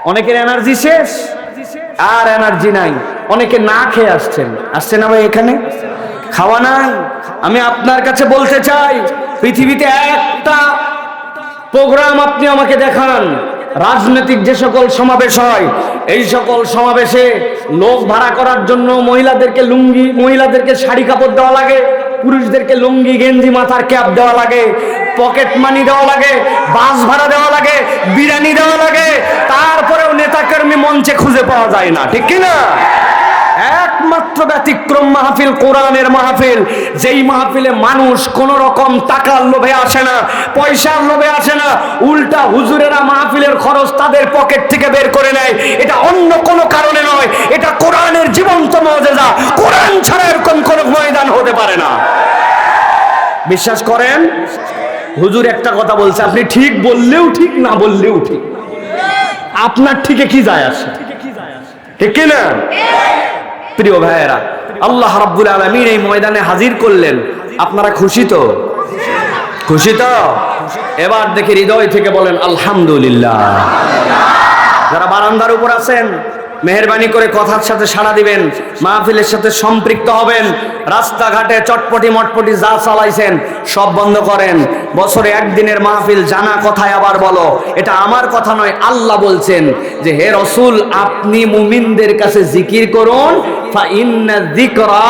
অনেকের এনার্জি শেষ, আর এনার্জি নাই। অনেকে না খেয়ে আসছেন না ভাই, এখানে খাওয়া নাই। আমি আপনার কাছে বলতে চাই, পৃথিবীতে একটা প্রোগ্রাম আপনি আমাকে দেখান, রাজনৈতিক যে সকল সমাবেশ হয়, এই সকল সমাবেশে লোক ভাড়া করার জন্য মহিলাদেরকে শাড়ি কাপড় দেওয়া লাগে, পুরুষদেরকে লুঙ্গি গেঞ্জি মাথার ক্যাপ দেওয়া লাগে, পকেট মানি দেওয়া লাগে, বাস ভাড়া দেওয়া লাগে, বিরিয়ানি দেওয়া লাগে, তারপরেও নেতাকর্মী মঞ্চে খুঁজে পাওয়া যায় না, ঠিক কিনা? একমাত্র ব্যতিক্রম মাহফিল কোরআনের মাহফিল, যেই মাহফিলে মানুষ কোন রকম টাকার লোভে আসে না, পয়সার লোভে আসে না, উল্টা হুজুরেরা মাহফিলের খরচ তাদের পকেট থেকে বের করে নেয়। এটা অন্য কোনো কারণে নয়, এটা কোরআনের জীবন্ত মুজিজা। কোরআন ছাড়া এরকম কোন ময়দান হতে পারে না। বিশ্বাস করেন? হুজুর একটা কথা বলছে, আপনি ঠিক বললেও ঠিক, না বললেও ঠিক, আপনার ঠিকে কি যায় আসে, ঠিক কিনা? প্রিয় ভাইয়েরা, আল্লাহ রাব্বুল আলামিন এই ময়দানে হাজির করলেন, আপনারা খুশি তো? খুশি তো? এবার দেখি হৃদয় থেকে বলেন আলহামদুলিল্লাহ। যারা বারান্দার উপর আছেন, মেহেরবানি করে কথার সাথে সাড়া দিবেন, মাহফিলের সাথে সম্পৃক্ত হবেন। রাস্তাঘাটে চটপটি মটপটি যা চালাইছেন সব বন্ধ করেন। বছরে একদিনের মাহফিল, জানা কথায় আবার বলো, এটা আমার কথা নয়, আল্লাহ বলছেন যে হে রাসূল, আপনি মুমিনদের কাছে জিকির করুন, ফা ইন্না যিকরা,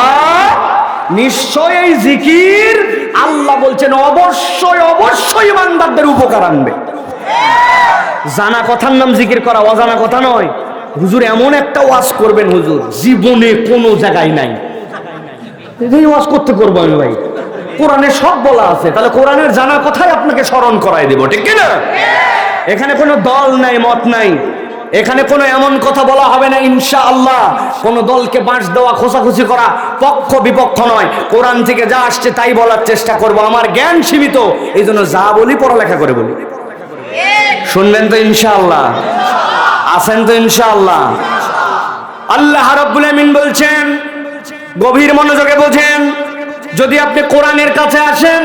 নিশ্চয় এই জিকির, আল্লাহ বলছেন অবশ্যই অবশ্যই বান্দাদের উপকার আনবে। জানা কথার নাম জিকির করা, অজানা কথা নয়। হুজুর এমন একটা ওয়াজ করবেন, হুজুর জীবনে কোনো জায়গায় নাই, এই ওয়াজ করতে করবো আমি ভাই? কোরআনে সব বলা আছে, তাহলে কোরআনের জানা কথাই আপনাকে স্মরণ করাই দেব, ঠিক কিনা? এখানে কোনো দল নাই, মত নাই, এখানে কোনো এমন কথা বলা হবে না ইনশাআল্লাহ। কোন দলকে বাঁশ দেওয়া, খোঁচাখুচি করা, পক্ষ বিপক্ষ নয়। কোরআন থেকে যা আসছে তাই বলার চেষ্টা করব। আমার জ্ঞান সীমিত, এই জন্য যা বলি পড়ালেখা করে বলি। শুনবেন তো ইনশাআল্লাহ? আছেন তো ইনশাআল্লাহ? আল্লাহ রাব্বুল আমিন বলছেন, গভীর মনোযোগে বোঝেন, যদি আপনি কোরআনের কাছে আসেন,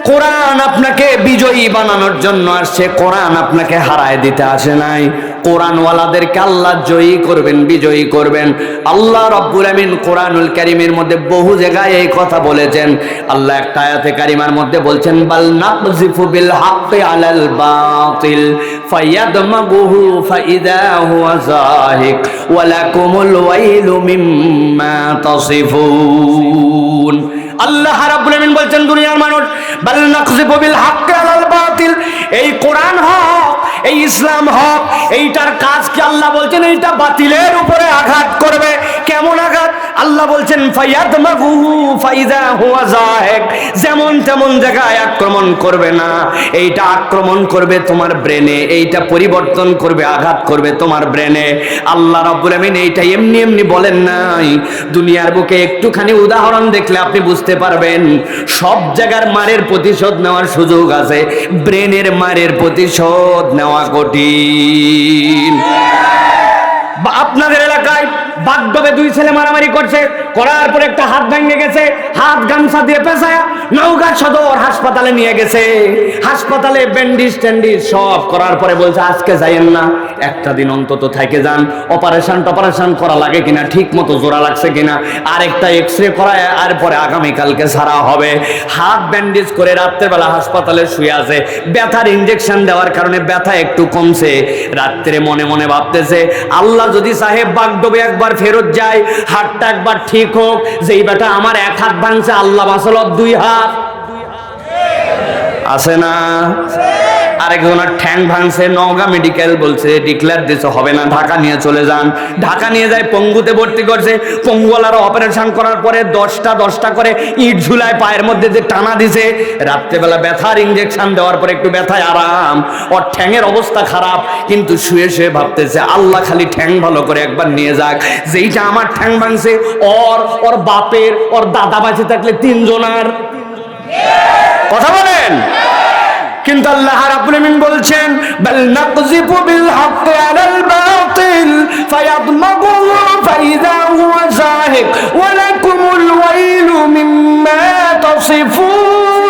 কোরআন আপনাকে বিজয়ী বানানোর জন্য আসছে, কোরআন আপনাকে হারায় দিতে আসে নাই। কোরআনওয়ালাদেরকে আল্লাহ জয়ী করবেন, বিজয়ী করবেন। আল্লাহ রাব্বুল আমিন কোরআনুল কারীমের মধ্যে বহু জায়গায় এই কথা বলেছেন। আল্লাহ একটা আয়াতে কারিমার মধ্যে বলছেন, বাল নাকযিফু বিল হাক্কি আলাল বাতিল ফায়াদমাগুহু ফাইদা হুয়া যাহিক ওয়া লাকুমুল ওয়াইলু মিম্মা তাসিফুন। আল্লাহ রাব্বুল আমিন বলছেন, দুনিয়ার মানুষ, বাল নাকযিফু বিল হাক্কি আলাল বাতিল, এই কোরআন হক, এই ইসলাম হক, এইটার কাজ কি? আল্লাহ বলছেন এইটা বাতিলের উপরে আঘাত করবে। কেমন আঘাত? আল্লাহ বলছেন ফায়াদমাগুহু ফাইদা হুয়া যাহিক, যেমন তেমন জায়গায় আক্রমণ করবে না, এইটা আক্রমণ করবে তোমার ব্রেনে, এইটা পরিবর্তন করবে, আঘাত করবে তোমার ব্রেনে। আল্লাহ রাব্বুল আমিন এইটা এমনি এমনি বলেন নাই। দুনিয়ার বুকে একটুখানি উদাহরণ দেখলে আপনি বুঝতে পারবেন, সব জায়গার মারের প্রতিশোধ নেওয়ার সুযোগ আছে, ব্রেনের মারের প্রতিশোধ নেওয়া কঠিন। আপনাদের এলাকায় বাগডোবে দুই ছেলে মারামারি করছে, করার পরে একটা হাত ভেঙে গেছে, হাত গামছা দিয়ে পেঁচায়া নওগাঁ সদর হাসপাতালে নিয়ে গেছে। হাসপাতালে ব্যান্ডিজ ট্যান্ডিজ সব করার পরে বলছে আজকে যাইয়েন না, একটা দিন অন্তত থেকে যান, অপারেশন করা লাগে কিনা, ঠিক মতো জোড়া লাগছে কিনা, আরেকটা এক্সরে করায়, আর পরে আগামীকালকে ছাড়া হবে। হাত ব্যান্ডেজ করে রাত্রেবেলা হাসপাতালে শুয়ে আছে, ব্যথার ইনজেকশন দেওয়ার কারণে ব্যথা একটু কমছে। রাত্রে মনে মনে ভাবতেছে, আল্লাহ যদি সাহেব বাগডোবে একবার ফেরত যায়, হাতটা একবার ঠিক হোক, যেই বেটা আমার এক হাত ভাঙছে, আল্লাহ বাঁচালো দুই হাত। আছে না? আরেকজনের ঠ্যাং ভাঙছে, নওগাঁ মেডিকেল বলছে ডিক্লেয়ার দিতে হবে না, ঢাকা নিয়ে চলে যান। ঢাকা নিয়ে যায়, পঙ্গুতে ভর্তি করছে। পঙ্গুওয়ালারা অপারেশন করার পরে 10টা করে ইট ঝুলায় পায়ের মধ্যে যে টানা দিছে। রাত্রেবেলা ব্যথার ইঞ্জেকশন দেওয়ার পরে একটু ব্যথায় আরাম, ওর ঠ্যাংয়ের অবস্থা খারাপ, কিন্তু শুয়ে শুয়ে ভাবতেছে আল্লাহ খালি ঠ্যাং ভালো করে একবার নিয়ে যাক। যেইটা আমার ঠ্যাং ভাঙছে, ওর বাপের, ওর দাদা বাঁচে থাকলে 3 জনার। কথা বলেন। কিন্তু আল্লাহ রাব্বুল আমিন বলছেন, বাল নাকযিফু বিল হাক্কি আলাল বাতিল ফায়াদমাগুহু ফাইদা হুয়া যাহিক ওয়া লাকুমুল ওয়াইলু মিম্মা তাসিফুন।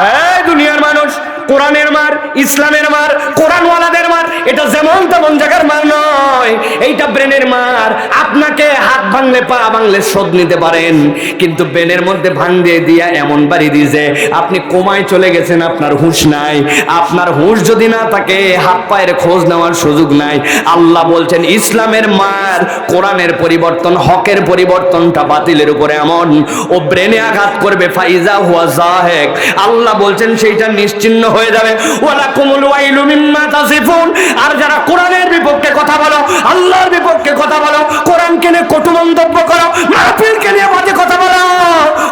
এই দুনিয়ার মানুষ, কোরআনের মার, ইসলামের মার, কোরআনওয়ালাদের মার, এটা যেমন তেমন জায়গার মার নয়, এইটা ব্রেনের মার। আপনাকে হাত ভাঙলে পা ভাঙলে শোধ নিতে পারেন, কিন্তু ব্রেনের মধ্যে ভাঙ দিয়ে দিয়া এমন বাড়ি দিয়েছে আপনি কোমায় চলে গেছেন, আপনার হুঁশ নাই। আপনার হুঁশ যদি না থাকে হাত পায়ের খোঁজ নেওয়ার সুযোগ নাই। আল্লাহ বলছেন ইসলামের মার, কোরআনের পরিবর্তন, হকের পরিবর্তনটা বাতিলের উপরে এমন ও ব্রেনে আঘাত করবে, ফাইজা হুয়া জাহেক। আল্লাহ বলছেন সেইটা নিশ্চিহ্ন হয়ে যাবে। ওয়ালাকুমুল ওয়াইলু মিম্মা তাসিফুন। আর যারা কোরআনের বিপক্ষে কথা বলো, আল্লাহর বিপক্ষে কথা বলো, কোরআনকে নিয়ে কটু মন্তব্য করো, মাহফিলকে নিয়ে বাজে কথা বলো,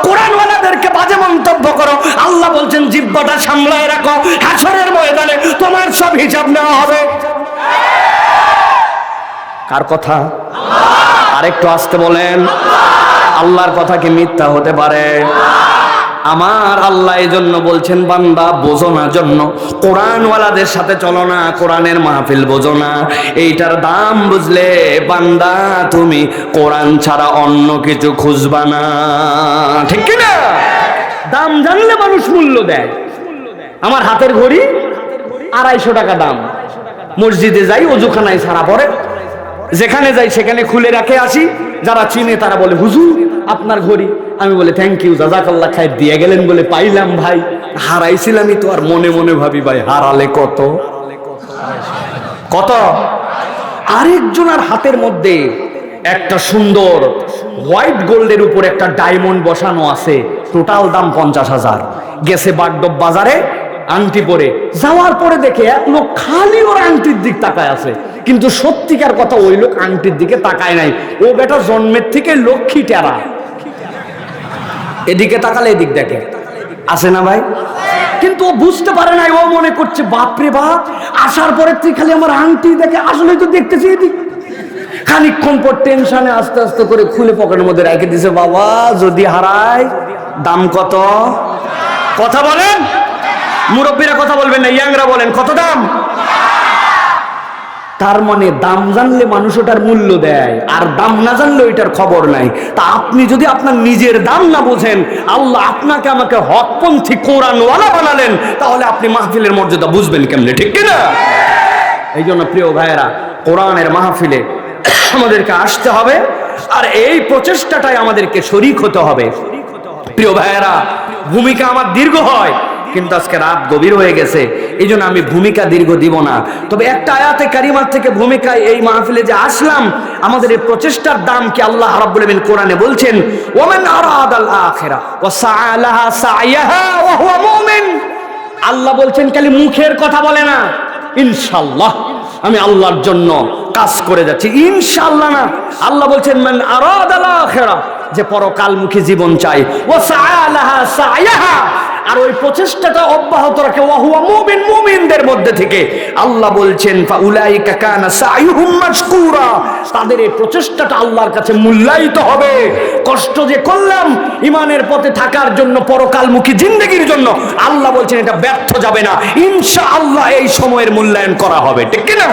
কোরআনওয়ালাদেরকে বাজে মন্তব্য করো, আল্লাহ বলছেন জিহ্বাটা সামলায় রাখো, হাসরের ময়দানে তোমার সব হিসাব নেওয়া হবে। কার কথা? আরেকটু আসতে বলেন। আল্লাহর কথা কি মিথ্যা হতে পারে? আমার আল্লাহ এই জন্য বলছেন বান্দা বোঝো না জন্য কোরআনওয়ালাদের সাথে চলো না, কোরআনের মাহফিল বোঝো না। এইটার দাম বুঝলে বান্দা তুমি কোরআন ছাড়া অন্য কিছু খুঁজবা না, ঠিক কি না? দাম জানলে মানুষ মূল্য দেয়। আমার হাতের ঘড়ি 250 টাকা দাম। মসজিদে যাই, ওযুখানায় ছাড়া পড়ে, যেখানে যাই সেখানে খুলে রাখে আসি। যারা চিনে তারা বলে হুজুর আপনার ঘড়ি। আমি বলে থ্যাংক ইউ, জাযাকাল্লাহ খায়ের দিয়ে গেলেন বলে পাইলাম ভাই। হারাইছিলামই তো, আর মনে মনে ভাবি ভাই হারালে কত কত। আরেকজনের হাতের মধ্যে একটা সুন্দর হোয়াইট গোল্ডের উপর একটা ডায়মন্ড বসানো আছে, টোটাল দাম 50,000। গেছে বাগডব বাজারে আংটি পরে, যাওয়ার পরে দেখে এক লোক খালি ওর আংটির দিক তাকায় আছে, কিন্তু সত্যিকার কথা ওই লোক আংটির দিকে তাকায় নাই। ও বেটা জন্মের থেকে লক্ষ্মী টেরা, এদিকে তাকালে এদিক দেখে, আছে না ভাই? কিন্তু ও বুঝতে পারে নাই, ও মনে করছে বাপরে বাপ, আসার পরে তুই খালি আমার আংটি দেখে, আসলে তো দেখতেছি এদিক। খানিকক্ষণ পর টেনশনে আস্তে আস্তে করে খুলে পকেটের মধ্যে রেখে দিছে। বাবা যদি হারায় দাম কত? কথা বলেন, মুরব্বীরা কথা বলবেন না, ইয়াংরা বলেন কত দাম? তার মানে দাম জানলে মানুষ ওটার মূল্য দেয়, আর দাম না জানলে ওইটার খবর নাই। তা আপনি যদি আপনার নিজের দাম না বোঝেন, আল্লাহ আপনাকে আমাকে হকপন্থী কোরআনওয়ালা বানালেন, তাহলে আপনি মাহফিলের মর্যাদা বুঝবেন কেমনে, ঠিক কিনা? এই জন্য প্রিয় ভাইয়েরা, কোরআনের মাহফিলে আমাদেরকে আসতে হবে, আর এই প্রচেষ্টাটাই আমাদেরকে শরীক হতে হবে। প্রিয় ভাইয়েরা, ভূমিকা আমার দীর্ঘ হয়, কিন্তু আজকে রাত গভীর হয়ে গেছে, এই জন্য আমি ভূমিকা দীর্ঘ দিব না। তবে একটা আয়াতে কারিমার থেকে ভূমিকায় এই মাহফিলে যে আসলাম, আমাদের এই প্রচেষ্টার দাম কি আল্লাহ রাব্বুল আলামিন কোরআনে বলছেন, ওয়ামান আরাদাল আখিরা ওয়া সাআ লাহা সাইয়াহা ওয়া হুয়া মুমিন। আল্লাহ বলছেন খালি মুখের কথা বলে না ইনশাআল্লাহ আমি আল্লাহর জন্য কাজ করে যাচ্ছি, ইনশাআল্লাহ না। আল্লাহ বলছেন মান আরাদাল আখিরা, যে পরকালমুখী জীবন চাই, ওয়া সাআ লাহা সাইয়াহা, আর ওই প্রচেষ্টাটা অব্যাহত রাখে, ওয়া হুয়া মুমিন, মুমিনদের মধ্যে থেকে। আল্লাহ বলছেন ফাউলাইকা কানা সাইয়ুহুম মাশকুরা, তাদের এই প্রচেষ্টাটা আল্লাহর কাছে মূল্যায়িত হবে। কষ্ট যে করলাম ঈমানের পথে থাকার জন্য, পরকালমুখী জিন্দেগির জন্য, আল্লাহ বলছেন এটা ব্যর্থ যাবে না, ইনশাআল্লাহ এই সময়ের মূল্যায়ন করা হবে, ঠিক কি না?